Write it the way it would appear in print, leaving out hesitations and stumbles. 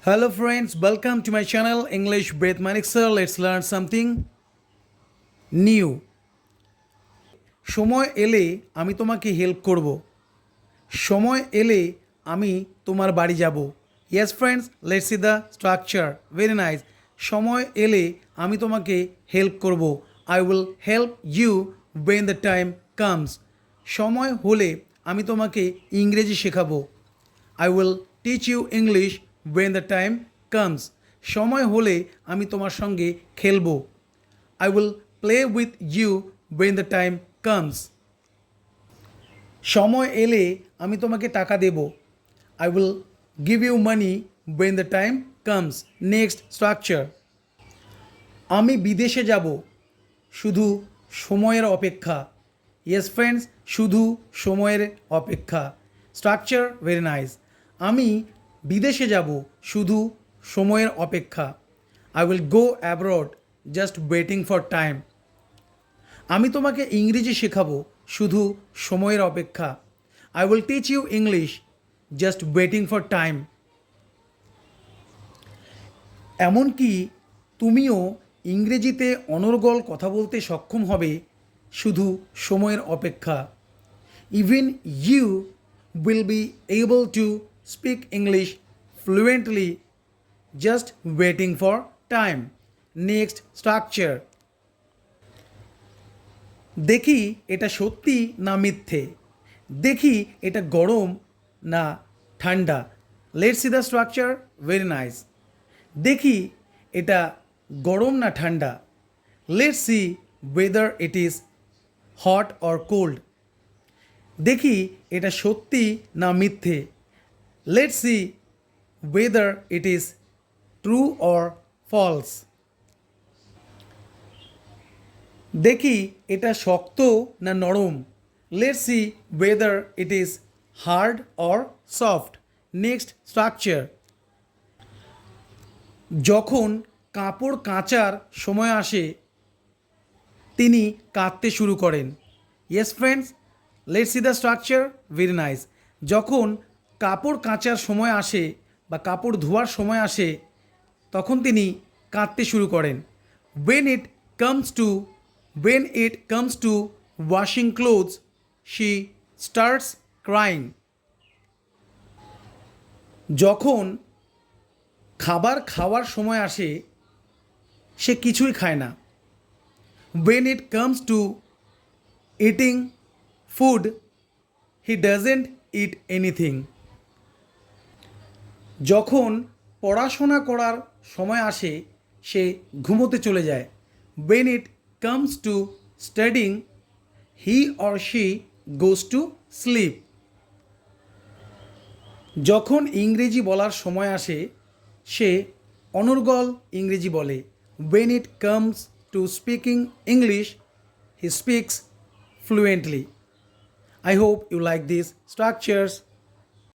Hello friends, welcome to my channel English Breath Manik Sir. Let's learn something new. সময় এলে আমি তোমাকে help করব। সময় এলে আমি তোমার বাড়ি যাব। Yes friends, let's see the structure. Very nice. সময় এলে আমি তোমাকে হেল্প করব। I will help you when the time comes. সময় হলে আমি তোমাকে ইংরেজি শেখাবো। I will teach you English when the time comes. সময় হলে আমি তোমার সঙ্গে খেলবো। I will play with you when the time comes. সময় এলে আমি তোমাকে টাকা দেব। I will give you money when the time comes. Next structure. আমি বিদেশে যাব শুধু সময়ের অপেক্ষা। Yes friends, শুধু সময়ের অপেক্ষা। Structure very nice. আমি বিদেশে যাব শুধু সময়ের অপেক্ষা। I will go abroad just waiting for time. আমি তোমাকে ইংরেজি শেখাবো শুধু সময়ের অপেক্ষা। I will teach you English just waiting for time. এমনকি তুমিও ইংরেজিতে অনর্গল কথা বলতে সক্ষম হবে শুধু সময়ের অপেক্ষা। Even you will be able to speak English fluently just waiting for time. Next structure. দেখি এটা সত্যি না মিথ্যে, দেখি এটা গরম না ঠান্ডা। Let's see the structure. Very nice. দেখি এটা গরম না ঠান্ডা। Let's see whether it is hot or cold. দেখি এটা সত্যি না মিথ্যে। Let's see whether it is true or false. দেখি এটা শক্ত না নরম। Let's see whether it is hard or soft. Next structure. যখন কাপড় কাচার সময় আসে তিনি কাঁদতে শুরু করেন। Yes friends, let's see the structure. Very nice. যখন কাপড় কাচার সময় আসে বা কাপড় ধোয়ার সময় আসে তখন তিনি কাঁদতে শুরু করেন। When it comes to washing clothes, she starts crying. যখন খাবার খাওয়ার সময় আসে সে কিছুই খায় না। When it comes to eating food, he doesn't eat anything. যখন পড়াশোনা করার সময় আসে সে ঘুমোতে চলে যায়। When it comes to studying, he or she goes to sleep. যখন ইংরেজি বলার সময় আসে সে অনর্গল ইংরেজি বলে। When it comes to speaking English, he speaks fluently. I hope you like these structures.